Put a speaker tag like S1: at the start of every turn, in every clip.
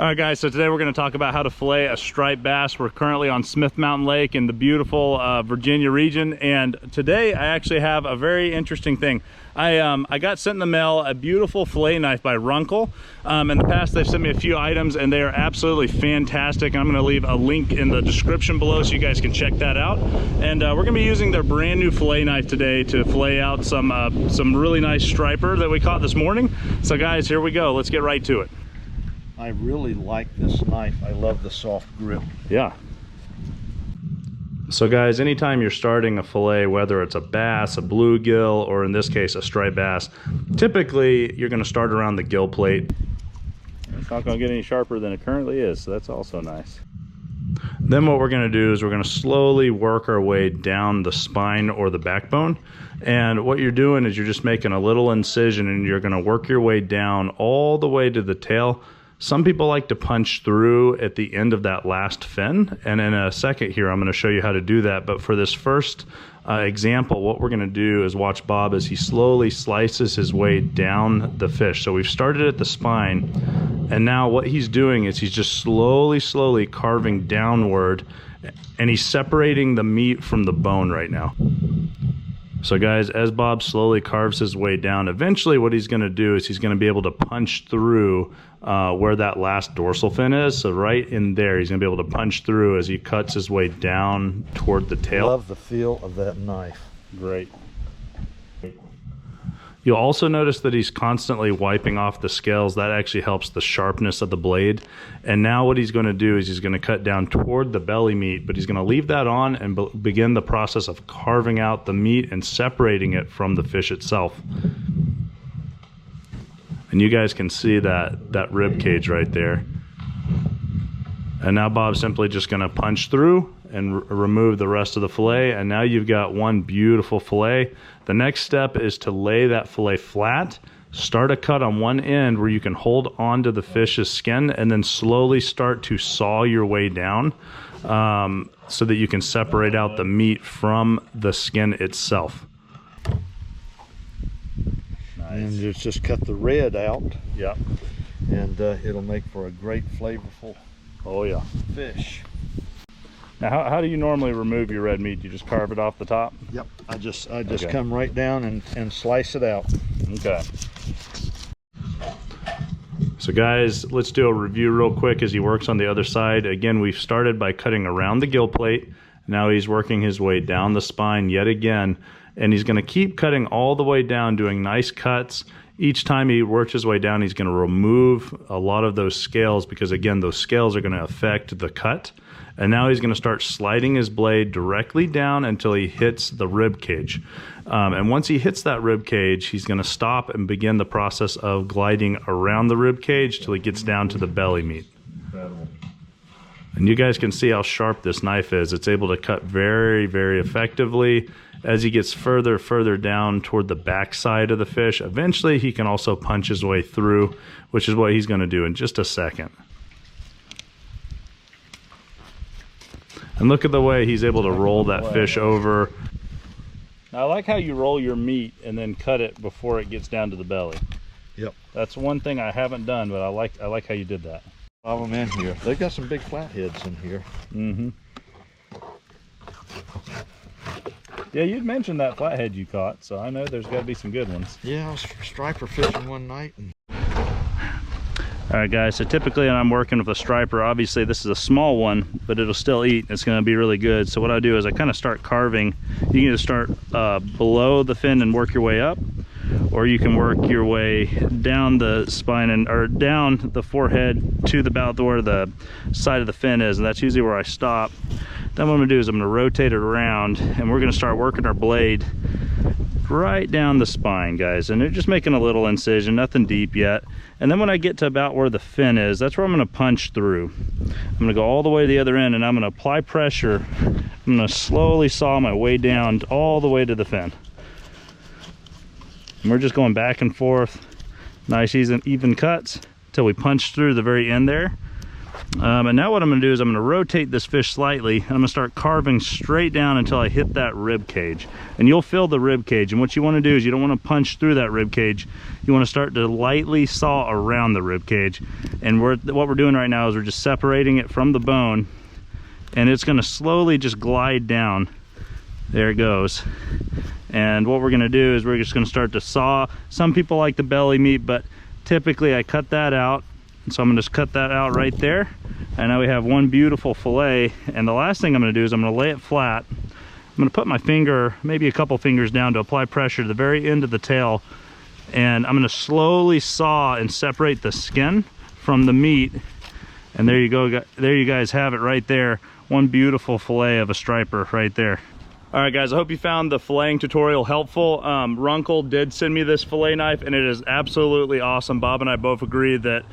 S1: All right, guys, so today we're going to talk about how to fillet a striped bass. We're currently on Smith Mountain Lake in the beautiful Virginia region, and today I actually have a very interesting thing. I got sent in the mail a beautiful fillet knife by Runkle. In the past, they've sent me a few items, and they are absolutely fantastic. I'm going to leave a link in the description below so you guys can check that out. And we're going to be using their brand new fillet knife today to fillet out some really nice striper that we caught this morning. So, guys, here we go. Let's get right to it.
S2: I really like this knife. I love the soft grip.
S1: Yeah. So guys, anytime you're starting a fillet, whether it's a bass, a bluegill, or in this case a striped bass, typically you're going to start around the gill plate. It's not going to get any sharper than it currently is, so that's also nice. Then what we're going to do is we're going to slowly work our way down the spine or the backbone. And what you're doing is you're just making a little incision, and you're going to work your way down all the way to the tail. Some people like to punch through at the end of that last fin, and in a second here I'm going to show you how to do that. But for this first example, what we're going to do is watch Bob as he slowly slices his way down the fish. So we've started at the spine, and now what he's doing is he's just slowly carving downward, and he's separating the meat from the bone right now. So guys, as Bob slowly carves his way down, eventually what he's going to do is he's going to be able to punch through where that last dorsal fin is. So right in there, he's going to be able to punch through as he cuts his way down toward the tail.
S2: Love the feel of that knife.
S1: Great. You'll also notice that he's constantly wiping off the scales. That actually helps the sharpness of the blade. And now what he's going to do is he's going to cut down toward the belly meat, but he's going to leave that on and begin the process of carving out the meat and separating it from the fish itself. And you guys can see that rib cage right there. And now Bob's simply just going to punch through and remove the rest of the fillet, and now you've got one beautiful fillet. The next step is to lay that fillet flat, start a cut on one end where you can hold on to the fish's skin, and then slowly start to saw your way down so that you can separate out the meat from the skin itself. Nice.
S2: And just cut the red out.
S1: Yeah.
S2: And it'll make for a great flavorful fish.
S1: Now, how do you normally remove your red meat? You just carve it off the top?
S2: Yep. I just come right down and slice it out.
S1: Okay. So guys, let's do a review real quick as he works on the other side. Again, we've started by cutting around the gill plate. Now he's working his way down the spine yet again, and he's going to keep cutting all the way down, doing nice cuts. Each time he works his way down, he's going to remove a lot of those scales, because again, those scales are going to affect the cut. And now he's going to start sliding his blade directly down until he hits the rib cage. And once he hits that rib cage, he's going to stop and begin the process of gliding around the rib cage till he gets down to the belly meat. Incredible. And you guys can see how sharp this knife is. It's able to cut very effectively. As he gets further down toward the back side of the fish, eventually he can also punch his way through, which is what he's going to do in just a second. And look at the way he's able to roll that fish over. Now, I like how you roll your meat and then cut it before it gets down to the belly.
S2: Yep.
S1: That's one thing I haven't done, but I like how you did that.
S2: All of them in here. They've got some big flatheads in here.
S1: Mm-hmm. Yeah, you'd mentioned that flathead you caught, so I know there's got to be some good ones.
S2: Yeah, I was striper fishing one night.
S1: All right, guys, so typically when I'm working with a striper, obviously this is a small one, but it'll still eat. It's going to be really good. So what I do is I kind of start carving. You can either start below the fin and work your way up, or you can work your way down the spine or down the forehead to about where the side of the fin is, and that's usually where I stop. Then what I'm going to do is I'm going to rotate it around, and we're going to start working our blade right down the spine, guys, and they're just making a little incision, nothing deep yet. And then when I get to about where the fin is, that's where I'm going to punch through. I'm going to go all the way to the other end, and I'm going to apply pressure. I'm going to slowly saw my way down all the way to the fin. And we're just going back and forth, nice even cuts until we punch through the very end there. And now what I'm going to do is I'm going to rotate this fish slightly, and I'm going to start carving straight down until I hit that rib cage. And you'll feel the rib cage, and what you want to do is you don't want to punch through that rib cage. You want to start to lightly saw around the rib cage. And what we're doing right now is we're just separating it from the bone, and it's going to slowly just glide down. There it goes. And what we're going to do is we're just going to start to saw. Some people like the belly meat, but typically I cut that out. So I'm going to just cut that out right there. And now we have one beautiful fillet. And the last thing I'm going to do is I'm going to lay it flat. I'm going to put my finger, maybe a couple fingers down to apply pressure to the very end of the tail. And I'm going to slowly saw and separate the skin from the meat. And there you go. There you guys have it right there. One beautiful fillet of a striper right there. All right, guys, I hope you found the filleting tutorial helpful. Runkle did send me this fillet knife, and it is absolutely awesome. Bob and I both agree that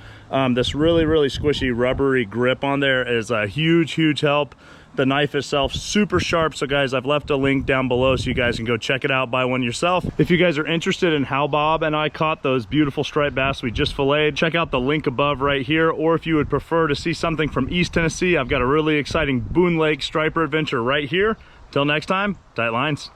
S1: this really squishy rubbery grip on there is a huge help. The knife itself super sharp. So guys, I've left a link down below so you guys can go check it out, buy one yourself. If you guys are interested in how Bob and I caught those beautiful striped bass we just filleted, check out the link above right here. Or if you would prefer to see something from East Tennessee, I've got a really exciting Boone Lake striper adventure right here. Till next time, tight lines.